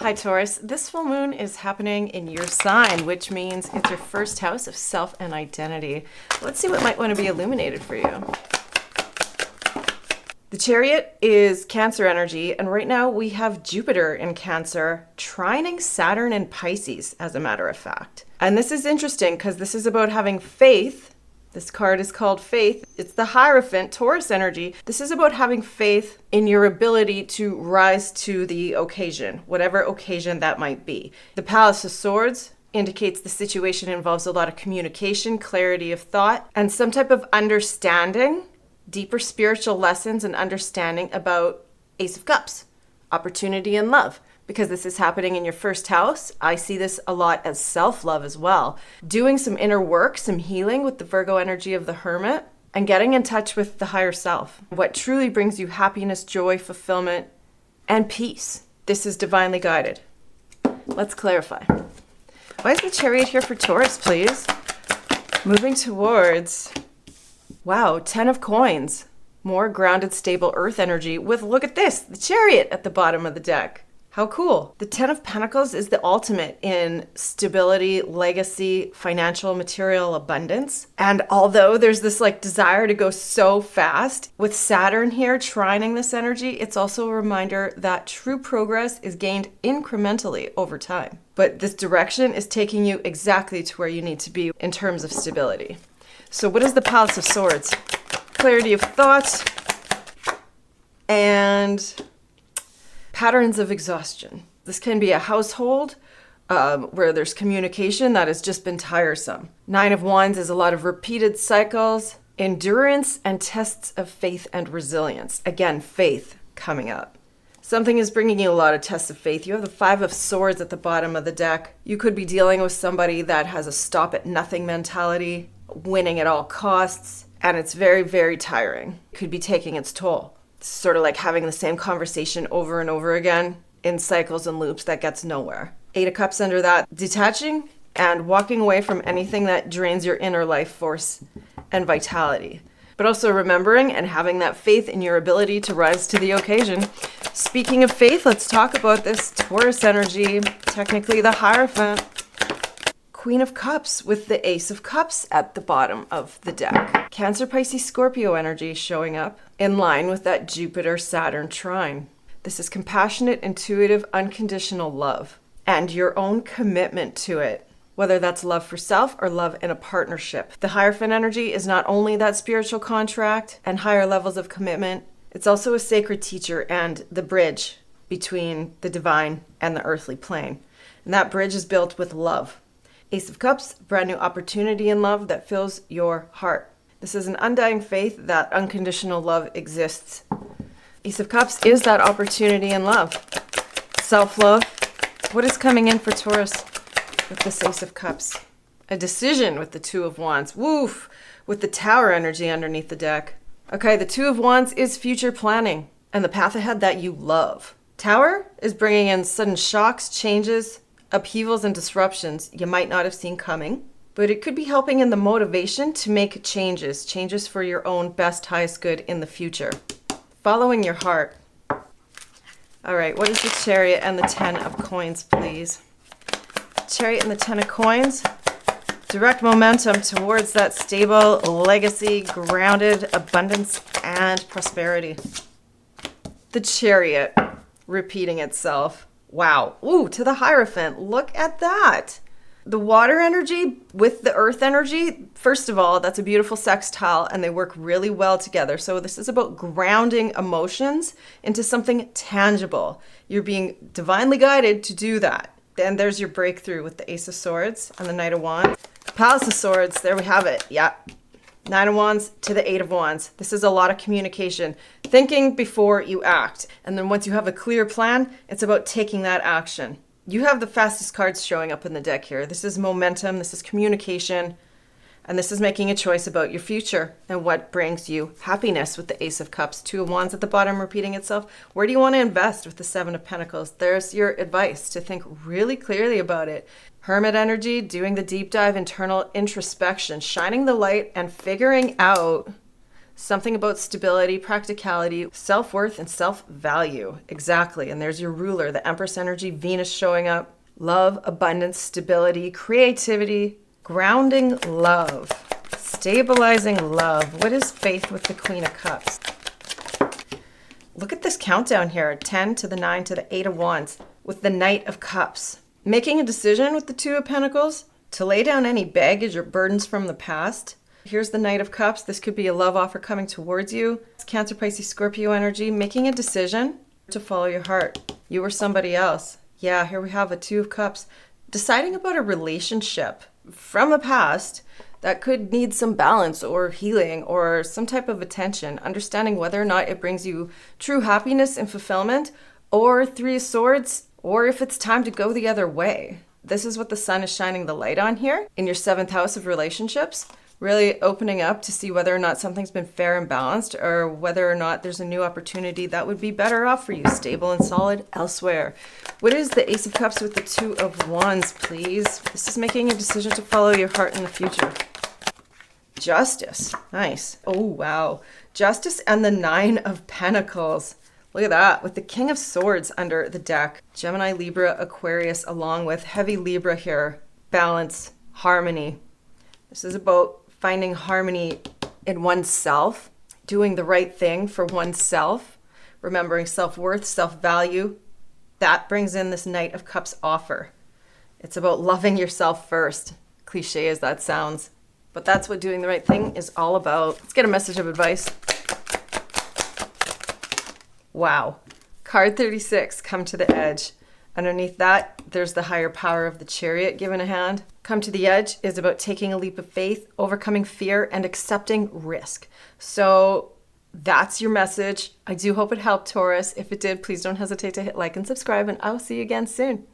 Hi Taurus, this full moon is happening in your sign, which means it's your first house of self and identity. Let's see what might want to be illuminated for you. The Chariot is Cancer energy, and right now we have Jupiter in Cancer trining Saturn in Pisces, as a matter of fact. And this is interesting because this is about having faith. This card is called Faith. It's the Hierophant, Taurus energy. This is about having faith in your ability to rise to the occasion, whatever occasion that might be. The Palace of Swords indicates the situation involves a lot of communication, clarity of thought, and some type of understanding, deeper spiritual lessons and understanding about Ace of Cups, opportunity and love. Because this is happening in your first house, I see this a lot as self-love as well. Doing some inner work, some healing with the Virgo energy of the Hermit, and getting in touch with the higher self. What truly brings you happiness, joy, fulfillment, and peace. This is divinely guided. Let's clarify. Why is the Chariot here for Taurus, please? Moving towards, wow, 10 of Coins. More grounded, stable earth energy with, look at this, the Chariot at the bottom of the deck. How cool. The 10 of Pentacles is the ultimate in stability, legacy, financial, material abundance. And although there's this desire to go so fast, with Saturn here trining this energy, it's also a reminder that true progress is gained incrementally over time. But this direction is taking you exactly to where you need to be in terms of stability. So what is the Palace of Swords? Clarity of thought and patterns of exhaustion. This can be a household where there's communication that has just been tiresome. 9 of Wands is a lot of repeated cycles, endurance, and tests of faith and resilience. Again, faith coming up. Something is bringing you a lot of tests of faith. You have the 5 of Swords at the bottom of the deck. You could be dealing with somebody that has a stop-at-nothing mentality, winning at all costs, and it's very, very tiring. It could be taking its toll. It's sort of like having the same conversation over and over again in cycles and loops that gets nowhere. 8 of Cups under that, detaching and walking away from anything that drains your inner life force and vitality. But also remembering and having that faith in your ability to rise to the occasion. Speaking of faith, let's talk about this Taurus energy, technically the Hierophant. Queen of Cups with the Ace of Cups at the bottom of the deck. Cancer, Pisces, Scorpio energy showing up in line with that Jupiter-Saturn trine. This is compassionate, intuitive, unconditional love and your own commitment to it, whether that's love for self or love in a partnership. The Hierophant energy is not only that spiritual contract and higher levels of commitment, it's also a sacred teacher and the bridge between the divine and the earthly plane. And that bridge is built with love. Ace of Cups, brand new opportunity in love that fills your heart. This is an undying faith that unconditional love exists. Ace of Cups is that opportunity in love. Self-love. What is coming in for Taurus with this Ace of Cups? A decision with the 2 of Wands. Woof! With the Tower energy underneath the deck. Okay, the 2 of Wands is future planning and the path ahead that you love. Tower is bringing in sudden shocks, changes, upheavals and disruptions you might not have seen coming, but it could be helping in the motivation to make changes for your own best, highest good in the future. Following your heart. All right, what is the Chariot and the 10 of Coins, please? Chariot and the 10 of Coins. Direct momentum towards that stable legacy, grounded abundance and prosperity. The Chariot repeating itself. Wow. Ooh, to the Hierophant. Look at that. The water energy with the earth energy, first of all, that's a beautiful sextile and they work really well together. So this is about grounding emotions into something tangible. You're being divinely guided to do that. Then there's your breakthrough with the Ace of Swords and the Knight of Wands. Palace of Swords, there we have it. Yeah. 9 of Wands to the 8 of Wands. This is a lot of communication. Thinking before you act. And then once you have a clear plan, it's about taking that action. You have the fastest cards showing up in the deck here. This is momentum, this is communication, and this is making a choice about your future and what brings you happiness with the Ace of Cups. 2 of Wands at the bottom repeating itself. Where do you want to invest with the 7 of Pentacles? There's your advice to think really clearly about it. Hermit energy, doing the deep dive, internal introspection, shining the light and figuring out Something about stability, practicality, self-worth, and self-value. Exactly. And there's your ruler, the Empress energy, Venus showing up. Love, abundance, stability, creativity, grounding love, stabilizing love. What is faith with the Queen of Cups? Look at this countdown here, 10 to the 9 to the 8 of Wands with the Knight of Cups. Making a decision with the Two of Pentacles to lay down any baggage or burdens from the past. Here's the Knight of Cups. This could be a love offer coming towards you. It's Cancer, Pisces, Scorpio energy. Making a decision to follow your heart. You or somebody else. Yeah, here we have a Two of Cups. Deciding about a relationship from the past that could need some balance or healing or some type of attention. Understanding whether or not it brings you true happiness and fulfillment, or Three of Swords, or if it's time to go the other way. This is what the sun is shining the light on here in your 7th house of relationships. Really opening up to see whether or not something's been fair and balanced, or whether or not there's a new opportunity that would be better off for you, stable and solid elsewhere. What is the Ace of Cups with the Two of Wands, please? This is making a decision to follow your heart in the future. Justice. Nice. Oh, wow. Justice and the Nine of Pentacles. Look at that, with the King of Swords under the deck. Gemini, Libra, Aquarius, along with heavy Libra here. Balance, harmony. This is about finding harmony in oneself, doing the right thing for oneself, remembering self-worth, self-value. That brings in this Knight of Cups offer. It's about loving yourself first, cliche as that sounds. But that's what doing the right thing is all about. Let's get a message of advice. Wow. Card 36, come to the edge. Underneath that, there's the higher power of the Chariot given a hand. Come to the edge is about taking a leap of faith, overcoming fear, and accepting risk. So that's your message. I do hope it helped, Taurus. If it did, please don't hesitate to hit like and subscribe, and I'll see you again soon.